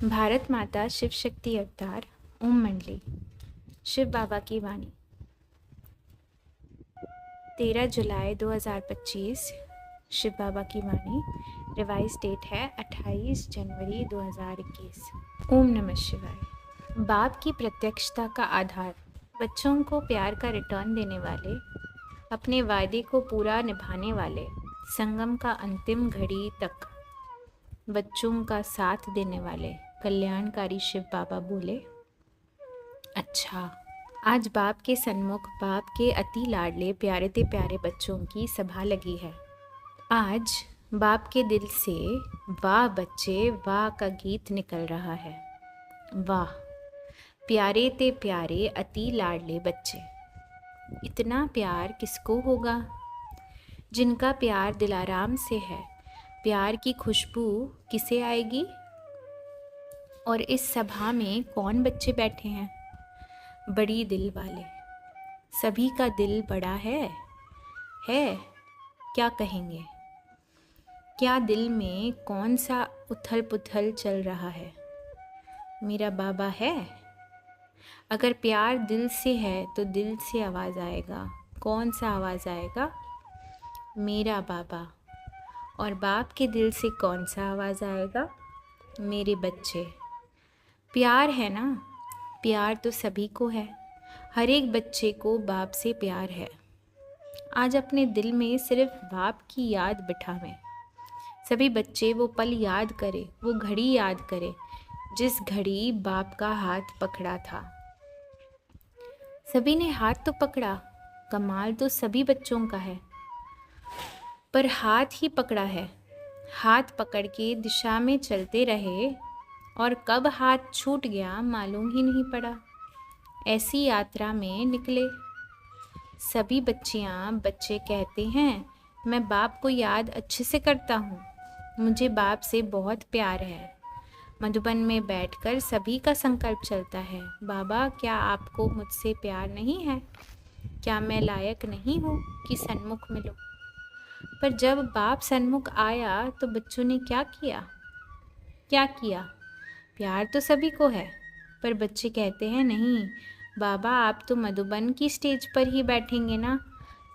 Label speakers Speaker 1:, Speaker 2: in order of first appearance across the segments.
Speaker 1: भारत माता शिव शक्ति अवतार ओम मंडली शिव बाबा की वाणी 13 जुलाई 2025 शिव बाबा की वाणी रिवाइज डेट है 28 जनवरी 2021। ओम नमः शिवाय। बाप की प्रत्यक्षता का आधार, बच्चों को प्यार का रिटर्न देने वाले, अपने वायदे को पूरा निभाने वाले, संगम का अंतिम घड़ी तक बच्चों का साथ देने वाले कल्याणकारी शिव बाबा बोले, अच्छा, आज बाप के सन्मुख बाप के अति लाडले प्यारे ते प्यारे बच्चों की सभा लगी है। आज बाप के दिल से वाह बच्चे वाह का गीत निकल रहा है। वाह प्यारे ते प्यारे अति लाडले बच्चे। इतना प्यार किसको होगा? जिनका प्यार दिलाराम से है, प्यार की खुशबू किसे आएगी? और इस सभा में कौन बच्चे बैठे हैं? बड़ी दिल वाले। सभी का दिल बड़ा है? क्या कहेंगे? क्या दिल में कौन सा उथल पुथल चल रहा है? मेरा बाबा है? अगर प्यार दिल से है तो दिल से आवाज़ आएगा। कौन सा आवाज़ आएगा? मेरा बाबा। और बाप के दिल से कौन सा आवाज़ आएगा? मेरे बच्चे। प्यार है ना? प्यार तो सभी को है। हर एक बच्चे को बाप से प्यार है। आज अपने दिल में सिर्फ बाप की याद बिठावें। सभी बच्चे वो पल याद करें, वो घड़ी याद करें जिस घड़ी बाप का हाथ पकड़ा था। सभी ने हाथ तो पकड़ा, कमाल तो सभी बच्चों का है, पर हाथ ही पकड़ा है। हाथ पकड़ के दिशा में चलते रहे और कब हाथ छूट गया मालूम ही नहीं पड़ा। ऐसी यात्रा में निकले सभी बच्चे कहते हैं, मैं बाप को याद अच्छे से करता हूँ, मुझे बाप से बहुत प्यार है। मधुबन में बैठकर सभी का संकल्प चलता है, बाबा क्या आपको मुझसे प्यार नहीं है? क्या मैं लायक नहीं हूँ कि सन्मुख मिलो? पर जब बाप सन्मुख आया तो बच्चों ने क्या किया? प्यार तो सभी को है, पर बच्चे कहते हैं नहीं बाबा, आप तो मधुबन की स्टेज पर ही बैठेंगे ना,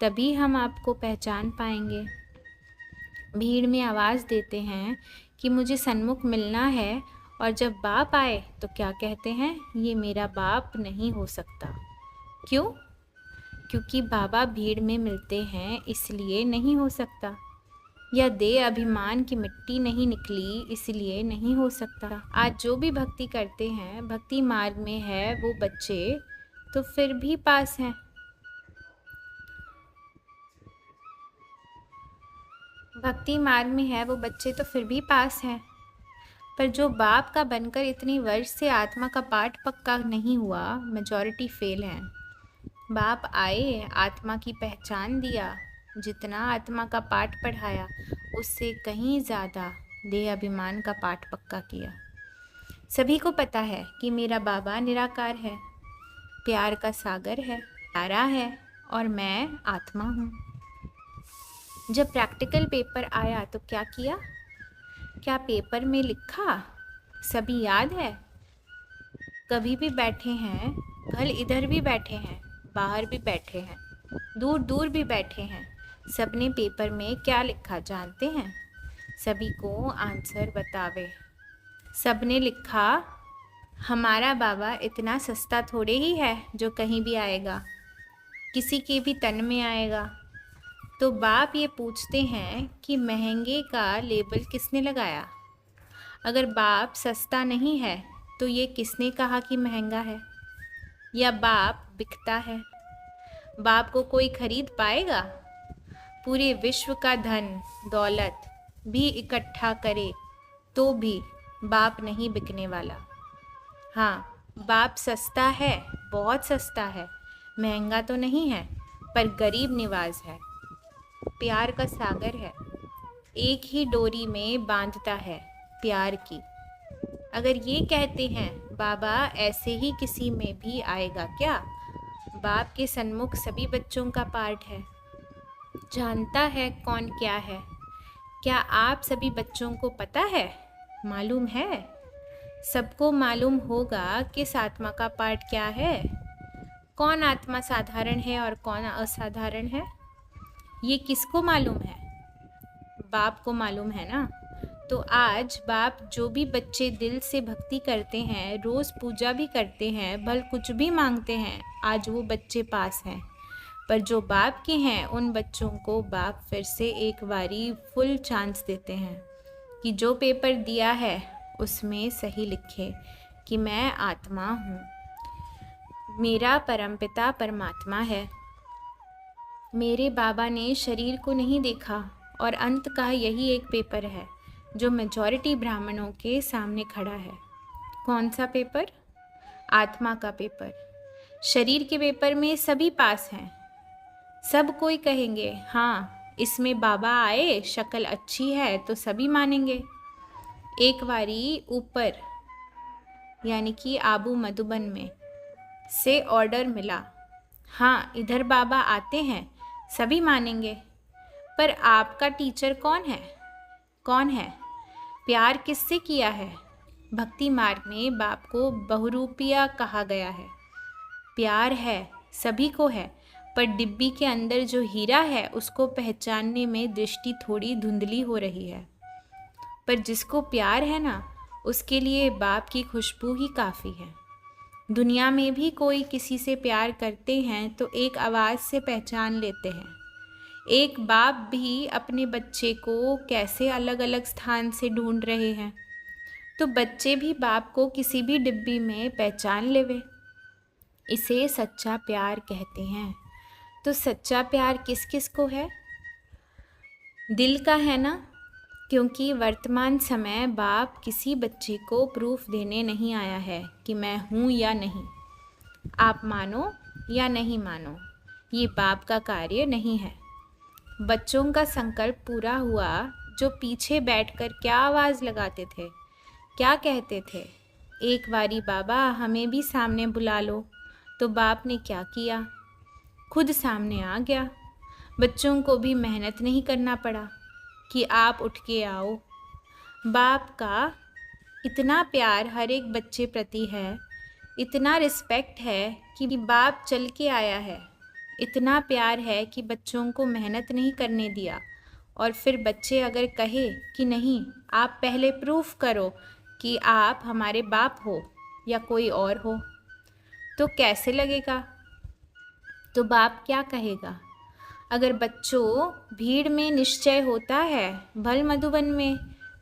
Speaker 1: तभी हम आपको पहचान पाएंगे। भीड़ में आवाज़ देते हैं कि मुझे सन्मुख मिलना है, और जब बाप आए तो क्या कहते हैं, ये मेरा बाप नहीं हो सकता। क्यों? क्योंकि बाबा भीड़ में मिलते हैं इसलिए नहीं हो सकता, या दे अभिमान की मिट्टी नहीं निकली इसलिए नहीं हो सकता। आज जो भी भक्ति करते हैं, भक्ति मार्ग में है वो बच्चे तो फिर भी पास हैं। भक्ति मार्ग में है वो बच्चे तो फिर भी पास हैं। पर जो बाप का बनकर इतनी वर्ष से आत्मा का पाठ पक्का नहीं हुआ, मेजॉरिटी फेल हैं। बाप आए, आत्मा की पहचान दिया, जितना आत्मा का पाठ पढ़ाया उससे कहीं ज़्यादा देह अभिमान का पाठ पक्का किया। सभी को पता है कि मेरा बाबा निराकार है, प्यार का सागर है, प्यारा है, और मैं आत्मा हूँ। जब प्रैक्टिकल पेपर आया तो क्या किया? क्या पेपर में लिखा? सभी याद है? कभी भी बैठे हैं, कल इधर भी बैठे हैं, बाहर भी बैठे हैं, दूर दूर भी बैठे हैं, सबने पेपर में क्या लिखा जानते हैं? सभी को आंसर बतावे। सबने लिखा, हमारा बाबा इतना सस्ता थोड़े ही है जो कहीं भी आएगा, किसी के भी तन में आएगा। तो बाप ये पूछते हैं कि महंगे का लेबल किसने लगाया? अगर बाप सस्ता नहीं है तो ये किसने कहा कि महंगा है? या बाप बिकता है? बाप को कोई खरीद पाएगा? पूरे विश्व का धन दौलत भी इकट्ठा करे तो भी बाप नहीं बिकने वाला। हाँ, बाप सस्ता है, बहुत सस्ता है, महंगा तो नहीं है, पर गरीब निवाज है, प्यार का सागर है, एक ही डोरी में बांधता है प्यार की। अगर ये कहते हैं बाबा ऐसे ही किसी में भी आएगा क्या? बाप के सन्मुख सभी बच्चों का पाठ है, जानता है कौन क्या है। क्या आप सभी बच्चों को पता है? मालूम है? सबको मालूम होगा कि इस आत्मा का पार्ट क्या है, कौन आत्मा साधारण है और कौन असाधारण है। ये किसको मालूम है? बाप को मालूम है ना। तो आज बाप जो भी बच्चे दिल से भक्ति करते हैं, रोज़ पूजा भी करते हैं, भल कुछ भी मांगते हैं, आज वो बच्चे पास हैं। पर जो बाप के हैं उन बच्चों को बाप फिर से एक बारी फुल चांस देते हैं कि जो पेपर दिया है उसमें सही लिखे कि मैं आत्मा हूँ, मेरा परमपिता परमात्मा है। मेरे बाबा ने शरीर को नहीं देखा और अंत का यही एक पेपर है जो मेजॉरिटी ब्राह्मणों के सामने खड़ा है। कौन सा पेपर? आत्मा का पेपर। शरीर के पेपर में सभी पास हैं। सब कोई कहेंगे हाँ इसमें बाबा आए, शक्ल अच्छी है, तो सभी मानेंगे। एक बारी ऊपर यानी कि आबू मधुबन में से ऑर्डर मिला, हाँ इधर बाबा आते हैं, सभी मानेंगे। पर आपका टीचर कौन है? कौन है? प्यार किससे किया है? भक्ति मार्ग में बाप को बहुरूपिया कहा गया है। प्यार है, सभी को है, पर डिब्बी के अंदर जो हीरा है उसको पहचानने में दृष्टि थोड़ी धुंधली हो रही है। पर जिसको प्यार है ना, उसके लिए बाप की खुशबू ही काफ़ी है। दुनिया में भी कोई किसी से प्यार करते हैं तो एक आवाज़ से पहचान लेते हैं। एक बाप भी अपने बच्चे को कैसे अलग अलग स्थान से ढूंढ रहे हैं, तो बच्चे भी बाप को किसी भी डिब्बी में पहचान लेवे। इसे सच्चा प्यार कहते हैं। तो सच्चा प्यार किस किस को है? दिल का है ना, क्योंकि वर्तमान समय बाप किसी बच्चे को प्रूफ देने नहीं आया है कि मैं हूँ या नहीं। आप मानो या नहीं मानो, ये बाप का कार्य नहीं है। बच्चों का संकल्प पूरा हुआ जो पीछे बैठकर क्या आवाज़ लगाते थे, क्या कहते थे, एक बारी बाबा हमें भी सामने बुला लो। तो बाप ने क्या किया? खुद सामने आ गया। बच्चों को भी मेहनत नहीं करना पड़ा कि आप उठ के आओ। बाप का इतना प्यार हर एक बच्चे प्रति है, इतना रिस्पेक्ट है कि बाप चल के आया है। इतना प्यार है कि बच्चों को मेहनत नहीं करने दिया। और फिर बच्चे अगर कहे कि नहीं, आप पहले प्रूफ करो कि आप हमारे बाप हो या कोई और हो, तो कैसे लगेगा? तो बाप क्या कहेगा? अगर बच्चों भीड़ में निश्चय होता है, भल मधुबन में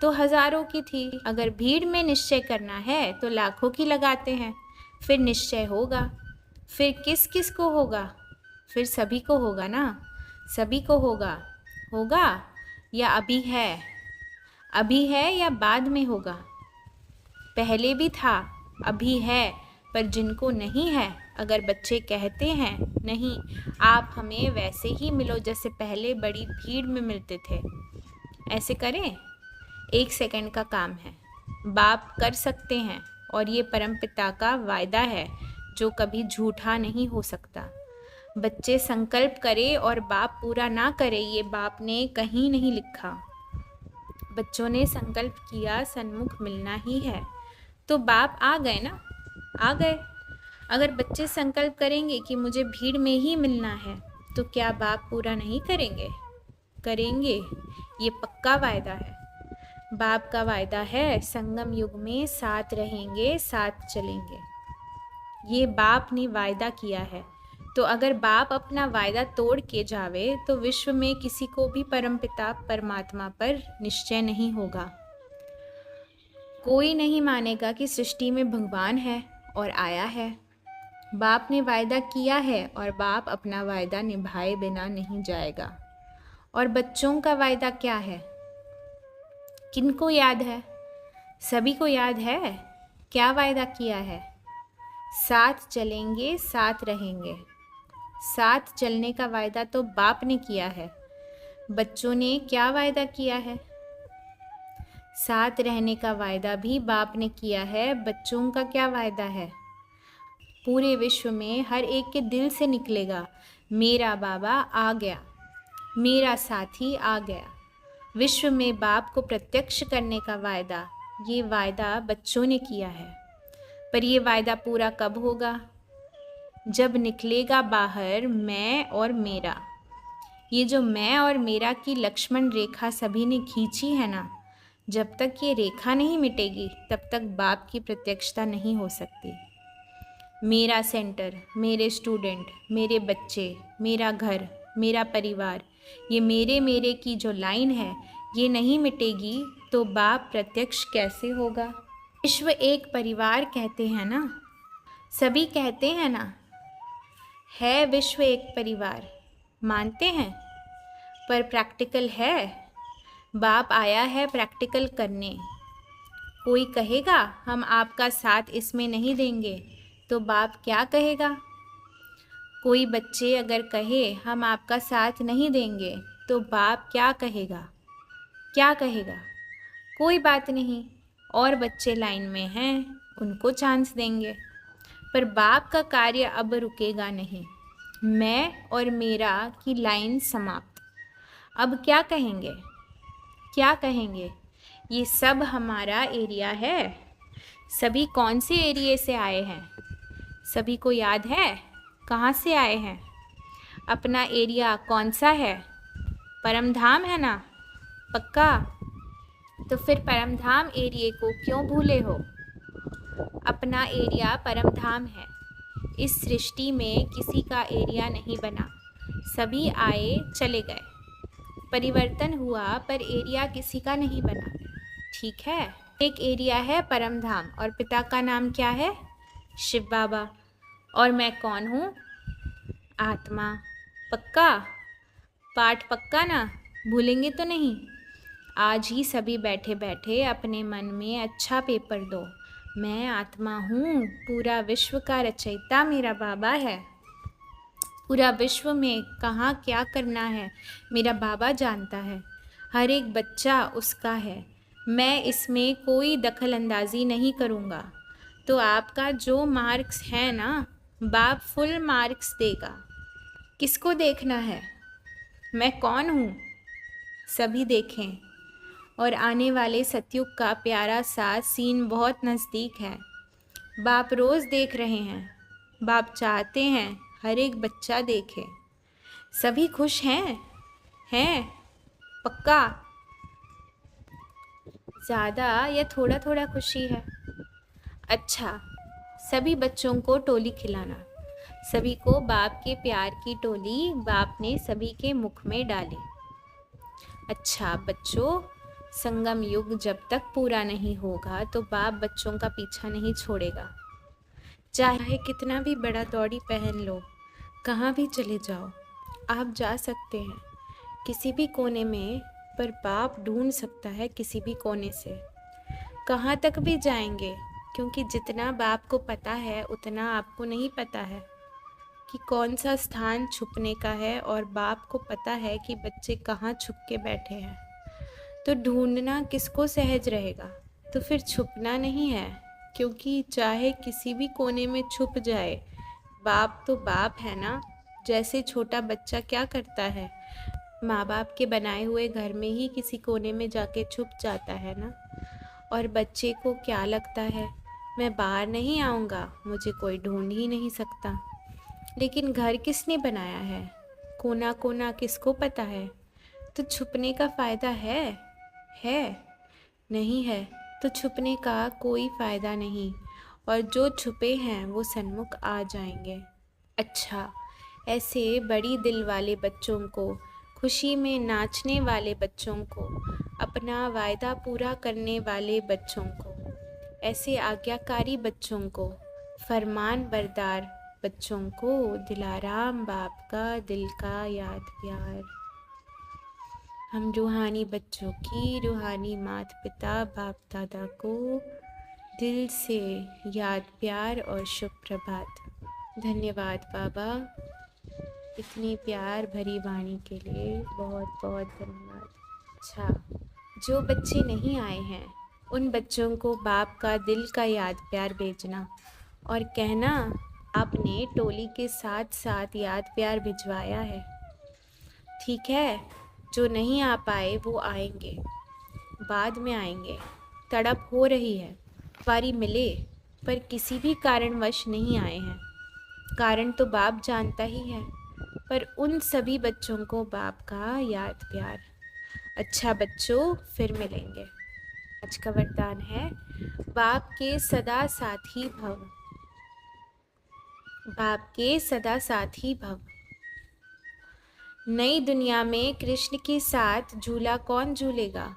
Speaker 1: तो हज़ारों की थी, अगर भीड़ में निश्चय करना है तो लाखों की लगाते हैं। फिर निश्चय होगा, फिर किस किस को होगा? फिर सभी को होगा ना। सभी को होगा। होगा या अभी है? अभी है या बाद में होगा? पहले भी था, अभी है, पर जिनको नहीं है, अगर बच्चे कहते हैं नहीं, आप हमें वैसे ही मिलो जैसे पहले बड़ी भीड़ में मिलते थे, ऐसे करें? 1 सेकंड का काम है, बाप कर सकते हैं। और ये परमपिता का वायदा है जो कभी झूठा नहीं हो सकता। बच्चे संकल्प करे और बाप पूरा ना करे, ये बाप ने कहीं नहीं लिखा। बच्चों ने संकल्प किया सन्मुख मिलना ही है, तो बाप आ गए ना, आ गए। अगर बच्चे संकल्प करेंगे कि मुझे भीड़ में ही मिलना है, तो क्या बाप पूरा नहीं करेंगे? करेंगे। ये पक्का वायदा है। बाप का वायदा है संगम युग में साथ रहेंगे, साथ चलेंगे। ये बाप ने वायदा किया है। तो अगर बाप अपना वायदा तोड़ के जावे तो विश्व में किसी को भी परमपिता परमात्मा पर निश्चय नहीं होगा। कोई नहीं मानेगा कि सृष्टि में भगवान है और आया है। बाप ने वायदा किया है और बाप अपना वायदा निभाए बिना नहीं जाएगा। और बच्चों का वायदा क्या है? किनको याद है? सभी को याद है। क्या वायदा किया है? साथ चलेंगे, साथ रहेंगे। साथ चलने का वायदा तो बाप ने किया है। बच्चों ने क्या वायदा किया है? साथ रहने का वायदा भी बाप ने किया है। बच्चों का क्या वायदा है? पूरे विश्व में हर एक के दिल से निकलेगा, मेरा बाबा आ गया, मेरा साथी आ गया। विश्व में बाप को प्रत्यक्ष करने का वायदा ये वायदा बच्चों ने किया है, पर ये वायदा पूरा कब होगा? जब निकलेगा बाहर मैं और मेरा। ये जो मैं और मेरा की लक्ष्मण रेखा सभी ने खींची है ना, जब तक ये रेखा नहीं मिटेगी तब तक बाप की प्रत्यक्षता नहीं हो सकती। मेरा सेंटर, मेरे स्टूडेंट, मेरे बच्चे, मेरा घर, मेरा परिवार, ये मेरे मेरे की जो लाइन है ये नहीं मिटेगी तो बाप प्रत्यक्ष कैसे होगा? विश्व एक परिवार कहते हैं ना, सभी कहते हैं ना, है विश्व एक परिवार, मानते हैं, पर प्रैक्टिकल है? बाप आया है प्रैक्टिकल करने। कोई कहेगा हम आपका साथ इसमें नहीं देंगे तो बाप क्या कहेगा? कोई बच्चे अगर कहे हम आपका साथ नहीं देंगे तो बाप क्या कहेगा? क्या कहेगा? कोई बात नहीं, और बच्चे लाइन में हैं, उनको चांस देंगे। पर बाप का कार्य अब रुकेगा नहीं। मैं और मेरा की लाइन समाप्त। अब क्या कहेंगे? क्या कहेंगे? ये सब हमारा एरिया है। सभी कौन से एरिया से आए हैं? सभी को याद है कहाँ से आए हैं? अपना एरिया कौन सा है? परमधाम है ना? पक्का? तो फिर परमधाम एरिया को क्यों भूले हो? अपना एरिया परमधाम है। इस सृष्टि में किसी का एरिया नहीं बना, सभी आए चले गए, परिवर्तन हुआ पर एरिया किसी का नहीं बना। ठीक है, एक एरिया है परमधाम और पिता का नाम क्या है? शिव बाबा। और मैं कौन हूँ? आत्मा। पक्का? पाठ पक्का ना? भूलेंगे तो नहीं? आज ही सभी बैठे बैठे अपने मन में अच्छा पेपर दो। मैं आत्मा हूँ, पूरा विश्व का रचयिता मेरा बाबा है। पूरा विश्व में कहाँ क्या करना है मेरा बाबा जानता है। हर एक बच्चा उसका है। मैं इसमें कोई दखल अंदाजी नहीं करूँगा। तो आपका जो मार्क्स है ना, बाप फुल मार्क्स देगा। किसको देखना है? मैं कौन हूँ? सभी देखें। और आने वाले सतयुग का प्यारा सा सीन बहुत नज़दीक है। बाप रोज़ देख रहे हैं। बाप चाहते हैं हर एक बच्चा देखे। सभी खुश हैं? हैं? पक्का? ज़्यादा या थोड़ा थोड़ा खुशी है? अच्छा, सभी बच्चों को टोली खिलाना। सभी को बाप के प्यार की टोली बाप ने सभी के मुख में डाली। अच्छा बच्चों, संगम युग जब तक पूरा नहीं होगा तो बाप बच्चों का पीछा नहीं छोड़ेगा। चाहे कितना भी बड़ा दौड़ी पहन लो, कहाँ भी चले जाओ, आप जा सकते हैं किसी भी कोने में, पर बाप ढूंढ सकता है किसी भी कोने से। कहाँ तक भी जाएंगे, क्योंकि जितना बाप को पता है उतना आपको नहीं पता है कि कौन सा स्थान छुपने का है, और बाप को पता है कि बच्चे कहाँ छुप के बैठे हैं। तो ढूंढना किसको सहज रहेगा? तो फिर छुपना नहीं है, क्योंकि चाहे किसी भी कोने में छुप जाए, बाप तो बाप है ना। जैसे छोटा बच्चा क्या करता है, माँ बाप के बनाए हुए घर में ही किसी कोने में जाके छुप जाता है ना। और बच्चे को क्या लगता है, मैं बाहर नहीं आऊँगा, मुझे कोई ढूंढ ही नहीं सकता। लेकिन घर किसने बनाया है? कोना कोना किसको पता है? तो छुपने का फ़ायदा है? नहीं है। तो छुपने का कोई फ़ायदा नहीं, और जो छुपे हैं वो सन्मुख आ जाएंगे। अच्छा, ऐसे बड़ी दिल वाले बच्चों को, खुशी में नाचने वाले बच्चों को, अपना वायदा पूरा करने वाले बच्चों को, ऐसे आज्ञाकारी बच्चों को, फरमान बरदार बच्चों को दिलाराम बाप का दिल का याद प्यार। हम रूहानी बच्चों की रूहानी माता पिता बाप दादा को दिल से याद प्यार और शुभ प्रभात। धन्यवाद बाबा, इतनी प्यार भरी वाणी के लिए बहुत बहुत धन्यवाद। अच्छा, जो बच्चे नहीं आए हैं उन बच्चों को बाप का दिल का याद प्यार भेजना और कहना आपने टोली के साथ साथ याद प्यार भिजवाया है। ठीक है, जो नहीं आ पाए वो आएंगे, बाद में आएंगे। तड़प हो रही है। बारी मिले पर किसी भी कारणवश नहीं आए हैं। कारण तो बाप जानता ही है, पर उन सभी बच्चों को बाप का याद प्यार। अच्छा बच्चों, फिर मिलेंगे। आज का वरदान है, बाप के सदा साथी भव। बाप के सदा साथी भव। नई दुनिया में कृष्ण के साथ झूला कौन झूलेगा?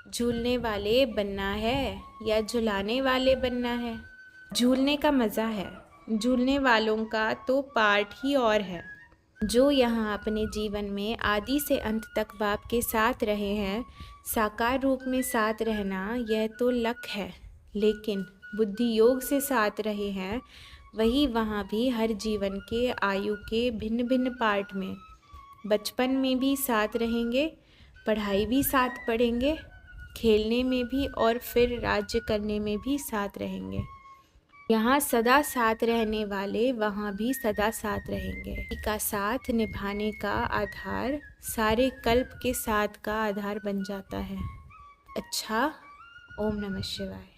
Speaker 1: झूलने वाले बनना है या झुलाने वाले बनना है? झूलने का मज़ा है, झूलने वालों का तो पार्ट ही और है। जो यहाँ अपने जीवन में आदि से अंत तक बाप के साथ रहे हैं, साकार रूप में साथ रहना यह तो लक है, लेकिन बुद्धि योग से साथ रहे हैं वही वहाँ भी हर जीवन के आयु के भिन्न भिन्न पार्ट में बचपन में भी साथ रहेंगे, पढ़ाई भी साथ पढ़ेंगे, खेलने में भी और फिर राज्य करने में भी साथ रहेंगे। यहाँ सदा साथ रहने वाले वहाँ भी सदा साथ रहेंगे। का साथ निभाने का आधार सारे कल्प के साथ का आधार बन जाता है। अच्छा, ओम नमः शिवाय।